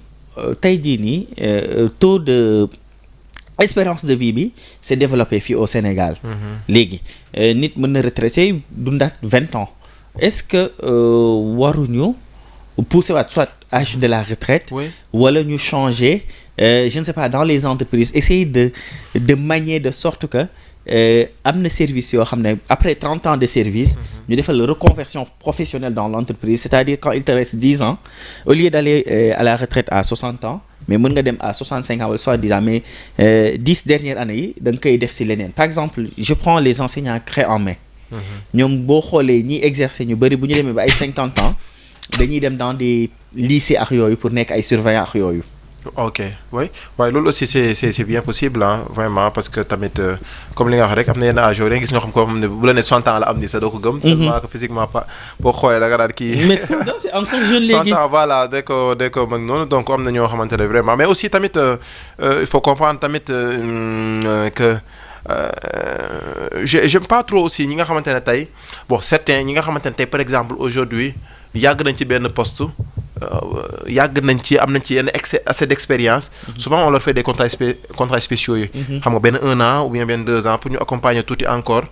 tey jii nii taux de espérance de vie bi c'est développé fii au Sénégal. Léegi nit mën na retraité dundaat 20 ans. Est-ce que waruñu pousser waat soit âge de la retraite wala ñu changer je ne sais pas dans les entreprises essayer de manier de sorte que am na service yoo xam ne après 30 ans de service ñu defal la reconversion professionnelle dans l'entreprise, c'est-à-dire quand il te reste 10 ans au lieu d'aller à la retraite à 60 ans mais mën nga dem à 65 ans wala 70 ans mais 10 dernières années yi da nga koy def ci leneen. Par exemple je prends les enseignants clés en main. ñoom boo xoolee ñiy exercer ñu bari bu ñu demee ba ay 50 ans dañuy dem dans des lycées ak yooyu pour nekk ay surveillants ak yooyu. Ok oui loolu aussi c'est bien possible vraiment parce que tamit comme li nga wax rek am na yenn âge yooyu da nga gis ñoo xam ko xam ne bu la ne 60 ans la am ni sax doo ko gëm. tellement que physiquement pas boo xoolee da nga daan kii. mais c'est encore jeune léegi 60 ans voilà dès que mag noonu donc am na ñoo xamante ne vraiment mais aussi tamit il faut comprendre tamit que j'aime pas trop aussi ñi nga xamante ne tey certains ñi nga xamante ne tey par exemple aujourd'hui yàgg nañ ci benn poste. yàgg nañ ci am nañ ci yenn assez d'expérience. Souvent on leur fait des contrats spéciaux yi. xam nga benn 1 an ou bien benn 2 ans pour ñu accompagner tuuti encore.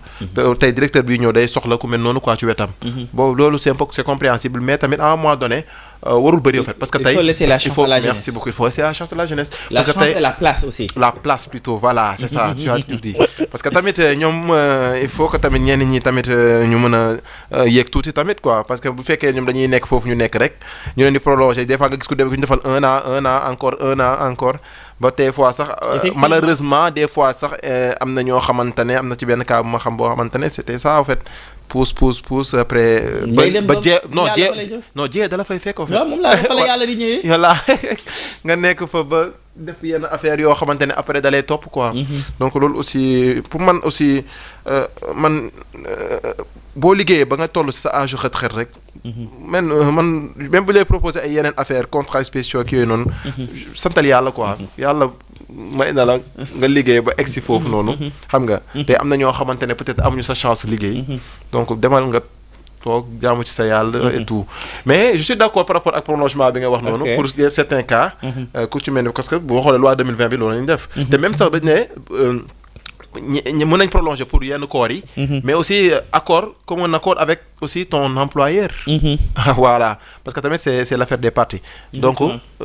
tey directeur bi ñëw day soxla ku mel noonu quoi ci wetam. bon loolu c'est compréhensible mais tamit à un moment donné warul bëri en fait parce que tey il faut laisser la chance à la jeunesse. Merci beaucoup, il faut laisser la chance à la jeunesse. La chance et la place aussi. La place plutôt voilà c'est ça tu as tout dit parce que tamit ñoom il faut que tamit ñenn ñi tamit ñu mën a yéeg tuuti tamit quoi parce que bu fekkee ñoom dañuy nekk foofu ñu nekk rek ñu leen di prolonger des fois nga gis ku dem ku ñu defal 1 an encore ba des fois sax malheureusement des fois sax am na ñoo xamante ne am na ci benn cas bu ma xam boo xamante ne c'était ça en fait pousse après. jee dala fay fekk. waaw moom laa fa la yàlla di ñëwee. voilà nga nekk fa ba def yenn affaire yoo xamante ne après dalay topp quoi. donc loolu aussi pour man aussi man boo liggéeyee ba nga toll ci sa âge retraite rek. man même bu lay proposer ay yeneen affaire contrats spéciaux ak yooyu noonu. santal yàlla quoi yàlla. may na la nga liggéey ba egsi foofu noonu xam nga te am na ñoo xamante ne peut-être amuñu sa chance liggéey donc demal nga toog jaamu ci sa yàlla et tout mais je suis d'accord par rapport ak prolongement bi nga wax noonu pour certains cas ku ci mel ni parce que boo xoolee loi 2020 bi loolu lañu def te même sax bañ ne mën nañ prolonger pour yenn corps yi mais aussi accord comme un accord avec aussi ton employeur voilà parce que tamit c'est l'affaire des parties donc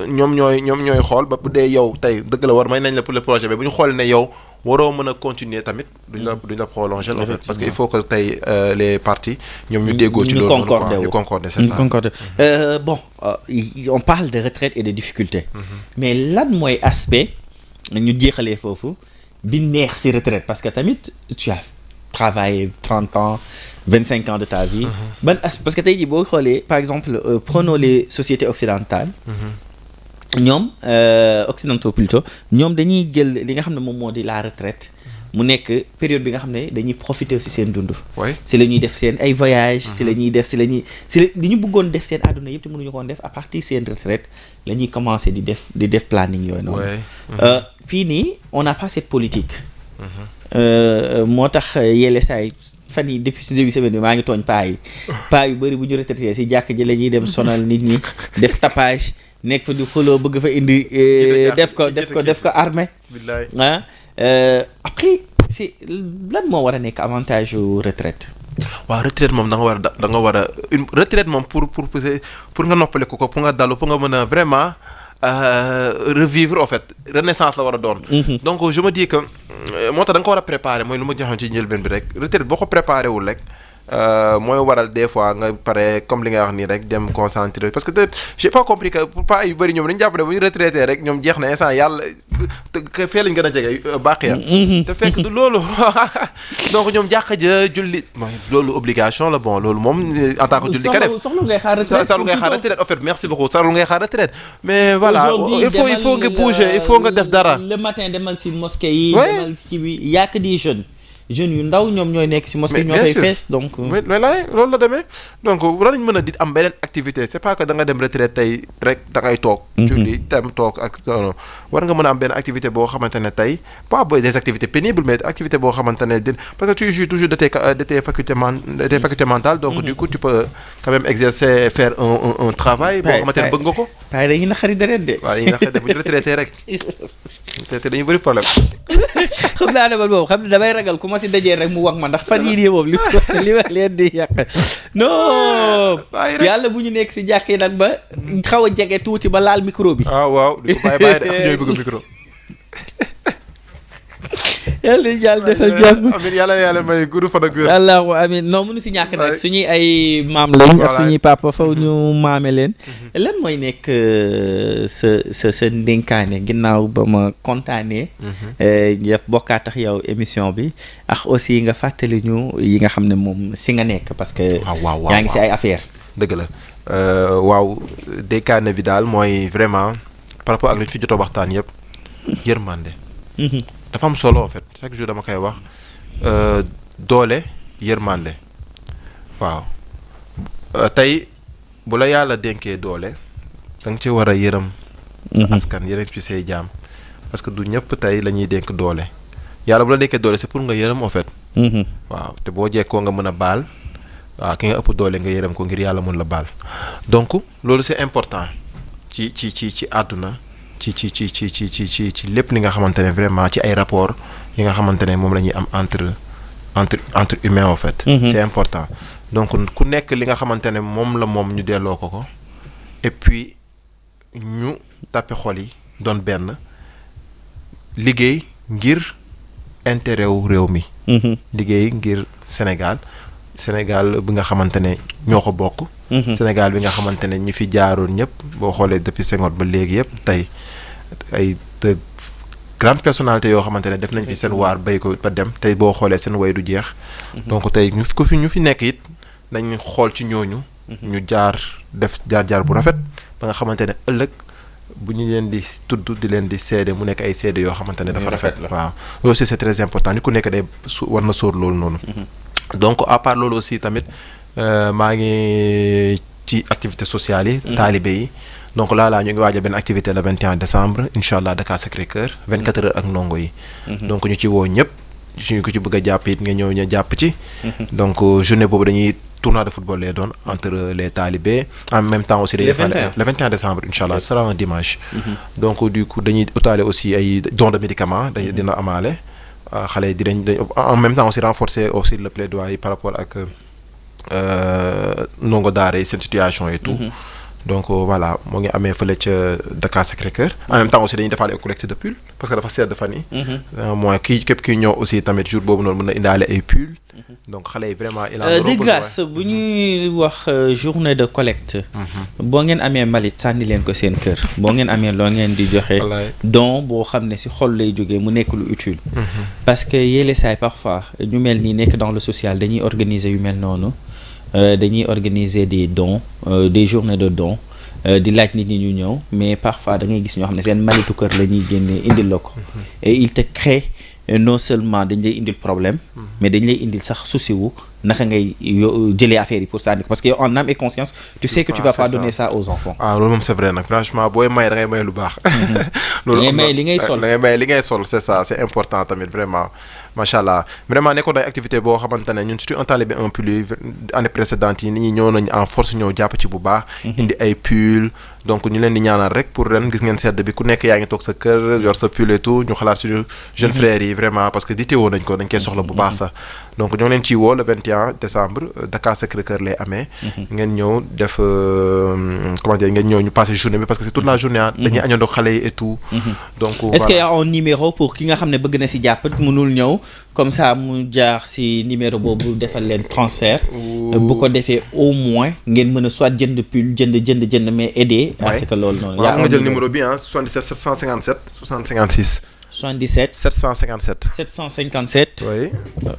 ñoom ñooy xool ba bu dee yow tey dëgg la war may nañ la pour le projet mais bu ñu xool ne yow waroo mën a continuer tamit duñ la prolonger en fait parce que il faut que tey les parties ñoom ñu déggoo ci loolu ñu concorder c'est ça bon on parle de retraite et de difficultés mais lan mooy aspect ñu jeexalee foofu bi neex ci retraite parce que tamit tu as travaillé 30 ans 25 ans de ta vie parce que tey jii boo xoolee par exemple prenons les sociétés occidentales ñoom occidentaux plutôt ñoom dañuy jël li nga xam ne moom moo di la retraite mu nekk période bi nga xam ne dañuy profiter aussi seen dund si la ñuy def seen ay voyages si la ñuy def si li ñu bëggoon def seen àdduna yëpp te mënuñu koon def à partir seen retraite la ñuy commencer di def planning yooyu noonu fii nii on n'a pas cette politique moo tax yelle saay fan yi depuis si début semaine bi maa ngi tooñ paa yu bëri bu ñu retraité si jàkk ji la ñuy dem sonal nit ñi def tapage nekk fa di xuloo bëgg fa indi def ko armée après c'est lan moo war a nekk avantage u retraite waaw retraite moom da nga war a une retraite moom pour nga noppale ko pour nga dalu pour nga mën a vraiment revivre en fait renaissance la war a doon donc je me dis que moo tax da nga ko war a préparer mooy lu ma joxoon ci njëlbeen bi rek retraite boo ko préparé wul rek mooy waral des fois nga pare comme li nga wax nii rek dem concentré parce que j'ai pas compris que pour pas yu bëri ñoom dañu jàpp ne bu ñu retraité rek ñoom jeex na instant yàlla fee lañ gën a jege baax ya te fekk du loolu donc ñoom jàkka ja julli mooy loolu obligation la bon loolu moom en tant que julli ka def soxla ngay xaar retraite sarul ngay xaar retraite en fait merci beaucoup sarul ngay xaar retraite mais voilà il faut nga bouger il faut nga def dara le matin demal si mosquée yi demal ci bi y'a que des jeunes yu ndaw ñoom ñooy nekk ci mosquée ñoo fay fees donc loolu la demee donc war nañ mën a di am beneen activité c'est pas que da nga dem retraite tey rek da ngay toog julli tem toog ak non war nga mën a am benn activité boo xamante ne tey pas des activités pénibles mais activité boo xamante ne parce que tu jouis toujours de tes facultés mentales donc du coup tu peux quand même exercer faire un travail boo xamante ne bëgg nga ko waaye dañuy naxari deret de waaw dañuy naxari bu ñu retraité rek te dañuy bëri problème xam naa ne man boobu xam ne damay ragal ku ma si dajee rek mu wax ma ndax fan yii nii moom li wax leen di yàq non yàlla bu ñu nekk si jàkk yi nag ba xaw a jege tuuti ba laal micro bi waaw di ko bàyyi de ak ñooy bëgg micro yàlla defal jàmm amiin yàlla may gudd fan ak wér allahu amiin non mënu si ñàkk nag suñuy ay maam lañ ak suñuy papa faw ñu maame leen lan mooy nekk sa ndénkaane ginnaaw ba ma kontaanee def bokkaat ak yow émission bi ak aussi nga fàttali ñu yi nga xam ne moom si nga nekk parce que yaa ngi si ay affaire dëgg la waaw ndénkaane bi daal mooy vraiment par rapport ak li ñu fi jot a waxtaan yëpp yërmande dafa am solo en fait chaque jour dama koy wax doole yërmande waaw tey bu la yàlla dénkee doole da nga ci war a yërëm sa askan yërëm ci say jaam parce que du ñëpp tey la ñuy dénk doole yàlla bu la dénkee doole c'est pour nga yërëm en fait waaw te boo jekkoo nga mën a baal waaw ki nga ëpp doole nga yërëm ko ngir yàlla mën la baal donc loolu c'est important ci àdduna ci lépp li nga xamante ne vraiment ci ay rapport yi nga xamante ne moom la ñuy am entre humains en fait c'est important donc ku nekk li nga xamante ne moom ñu delloo ko et puis ñu tàppe xol yi doon benn liggéey ngir intérêt wu réew mi liggéey ngir Sénégal bi nga xamante ne ñoo ko bokk Sénégal bi nga xamante ne ñi fi jaaroon ñëpp boo xoolee depuis Senghor ba léegi yëpp tey ay grandes personnalités yoo xamante ne def nañ fi seen waar béy ko ba dem tey boo xoolee seen way du jeex donc tey ñu fi nekk it dañ xool ci ñooñu ñu def jaar bu rafet ba nga xamante ne ëllëg bu ñu leen di tudd di leen di seede mu nekk ay seede yoo xamante ne dafa rafet waaw loolu aussi c'est très important ni ku nekk day war na sóor loolu noonu donc à part loolu aussi tamit maa ngi ci activité sociale yi taalibe yi donc laa ñu ngi waajal benn activité le 21 décembre incha allah Dakar Sacré-Cœur 24 heures ak ndongo yi donc ñu ci woo ñëpp suñu ko ci bëgg a jàpp it nga ñëw ñu jàpp ci donc journée boobu dañuy tournoi de football lay doon entre les talibés en même temps aussi dañuy le 21 décembre incha allah ce sera un dimanche donc du coup dañuy utaale aussi ay dons de médicaments dina amaale xale yi dinañ en même temps aussi renforcer aussi le plaidoyer par rapport ak ndongo daara yi seen situation et tout donc voilà moo ngi amee fële ca Dakar Sacré-Cœur en même temps aussi dañuy defaale collecte de pull parce que dafa sedd fan yi mooy képp kii ñëw aussi tamit jour boobu noonu mën na indaale ay pull donc xale yi vraiment il a de grâce bu ñuy wax journée de collecte boo ngeen amee mbalit sànni leen ko seen kër boo ngeen amee loo ngeen di joxe don boo xam ne ci xol lay jógee mu nekk lu utile parce que yéele saay parfois ñu mel nii nekk dans le social dañuy organiser yu mel noonu dañuy organiser des dons des journées de dons di laaj nit ñi ñu ñëw mais parfois da ngay gis ñoo xam ne seen malitu kër la ñuy génnee indil la ko et il te crée non seulement dañ lay indil problème mais dañ lay indil sax souci wu naka ngay jëlee affaire yi pour ça parce que en âme et conscience tu sais que tu vas pas donner ça aux enfants loolu moom c'est vrai nag franchement booy may da ngay may lu baax loolu da ngay may li ngay sol da ngay may li ngay sol c'est ça c'est important tamit vraiment macha allah vraiment nekkoon ay activité boo xamante ne ñun surtout un talibé un pull année précédente yi nit ñi ñëw nañ en force ñëw jàpp ci bu baax indi ay pull donc ñu leen di ñaanal rek pour ren gis ngeen sedd bi ku nekk yaa ngi toog sa kër yor sa pull et tout ñu xalaat suñu jeunes frères yi vraiment parce que di teewoo nañ ko dañ koy soxla bu baax sax donc ñoo leen ciy woo le 21 décembre Dakar Sacré-Cœur lay amee ngeen ñëw def comment dire ngeen ñëw ñu passer journée bi parce que c'est toute la journée dañuy añandoo xale yi et tout donc est-ce qu'il y a un numéro pour ki nga xam ne bëgg na si jàpp mënul ñëw comme ça mu jaar ci numéro boobu defal leen transfert. bu ko defee au moins ngeen mën a soit jënd pull jënd mais aider. à ce que loolu noonu. yaa nga jël numéro bi 77 757 60 56. 77 757. 757. oui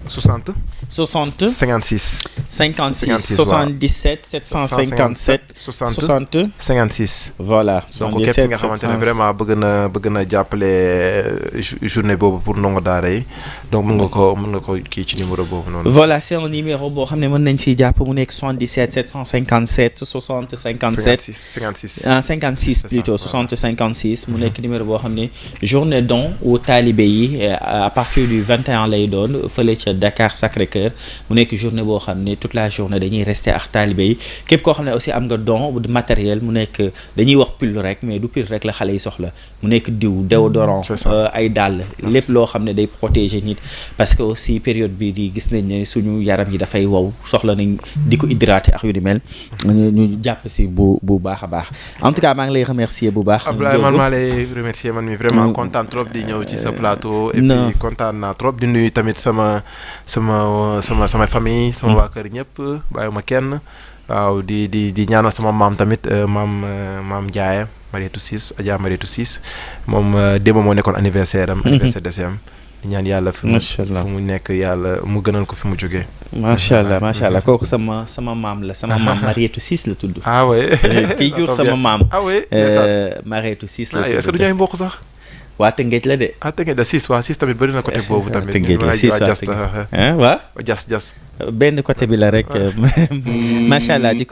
60. 60. 56. 56 77 757. 60 56. voilà. donc képp nga xamante ne vraiment bëgg na jàppale journée boobu pour ndongo daara yi donc mën nga ko kii ci numéro boobu noonu. voilà c'est un numéro boo xam ne mën nañ ciy jàpp mu nekk 77 757 60 57. 56 56 plutôt 60 56 mu nekk numéro boo xam ne journée don wu taalibe yi à partir du 21 lay doon fële ca Dakar Sacré-Cœur mu nekk journée boo xam ne toute la journée dañuy rester ak taalibe yi képp koo xam ne aussi am nga don de matériel mu nekk dañuy wax pull rek mais du pull rek la xale yi soxla mu nekk diw déodorant ay dàll lépp loo xam ne day protéger nit parce que aussi période bi di gis nañ ne suñu yaram yi dafay wow soxla nañ di ko hydrater ak yu ni mel ñu jàpp si bu baax a baax en tout cas maa ngi lay remercier bu baax. Abdoulaye man maa lay remercier man mi vraiment kontaan trop di ñëw ci sa plateau. et puis kontaan naa trop di nuyu tamit sama famille sama waa kër ñëpp bàyyiwuma kenn waaw di ñaanal sama maam tamit maam Ndiaye Marietou Ciss Adja Marietou Ciss moom démb moo nekkoon anniversaire am. anniversaire décembre di ñaan yàlla fi mu nekk yàlla mu gënal ko fi mu jógee. macha allah kooku sama maam la sama maam Marietou Ciss la tudd. ah oui kii jur sama maam. ah oui Marietou Ciss la tudd. est-ce que du ñooy mbokk sax. waa Tëngéej la de. Tëngéej la Ciss waa Ciss tamit bëri na côté boobu tamit. Tëngéej la Ciss waa jas benn côté bi la rek. macha allah di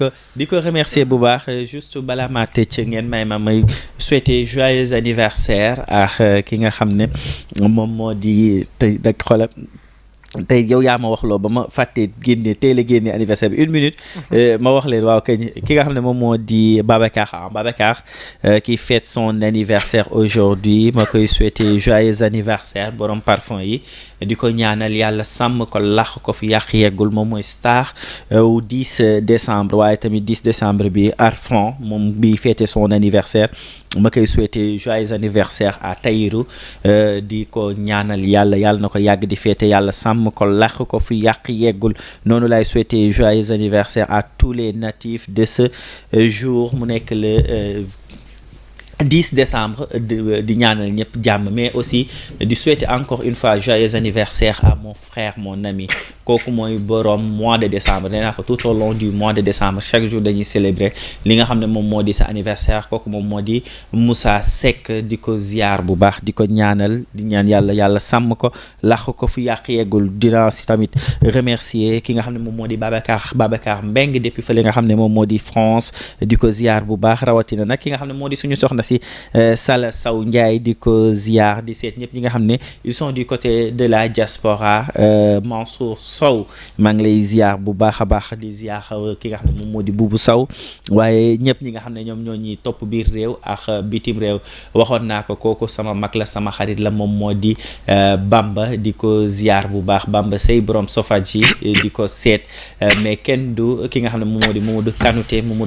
ko remercier bu baax juste balaa maa tëj ngeen may souhaiter joyeux anniversaire ak ki nga xam ne moom moo di tey nag xoolal. tey yow yaa ma wax loo ba ma fàttee teel a génne anniversaire bi 1 minute ma wax leen waaw kañ ki nga xam ne moom moo di Babacar qui fête son anniversaire aujourd'hui ma koy souhaiter joyeux anniversaire borom parfum yi di ko ñaanal yàlla sàmm ko lax ko fi yàq yeggul moom mooy star au 10 décembre waaye tamit 10 décembre bi Arfan moom bi fêter son anniversaire ma koy souhaiter joyeux anniversaire à Taïrou di ko ñaanal yàlla na ko yàgg di fêter yàlla sàmm ko lax ko fi yàq yeggul noonu lay souhaiter joyeux anniversaire à tous les natifs de ce jour mu nekk le 10 décembre di ñaanal ñëpp jàmm mais aussi di souhaiter encore une fois joyeux anniversaire à mon frère mon ami kooku mooy borom mois de décembre nee naa ko tout au long du mois de décembre chaque jour dañuy célébrer li nga xam ne moom moo di sa anniversaire kooku moom moo di Moussa Seck di ko ziar bu baax di ko ñaanal di ñaan yàlla sàmm ko làq ko fi yàq yeggul dina si tamit remercier ki nga xam ne moom moo di Babacar Mbeng depuis fa li nga xam ne moom moo di France di ko ziar bu baax rawatina nag ki nga xam ne moo di suñu soxna si Sala Saw Ndiaye di ko ziar di seet ñëpp ñi nga xam ne ils sont du côté de la diaspora Mansour Sow maa ngi lay ziar bu baax a baax di ziar ki nga xam ne moom moo di Buubu Sow waaye ñëpp ñi nga xam ne ñoom ñoo ñuy topp biir réew ak bitim réew waxoon naa ko kooku sama mag la sama xarit la moom moo di Bamba di ko ziar bu baax Bamba say borom Sofaji di ko seet mais kenn du ki nga xam ne moom moo di Mamadou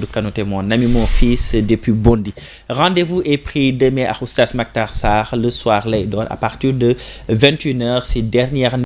Kanouté mon ami mon fils depuis Bondi. Rendez-vous est pris demain à Oustaz Mactar Sarr le soir lay doon à partir de 21h si dernière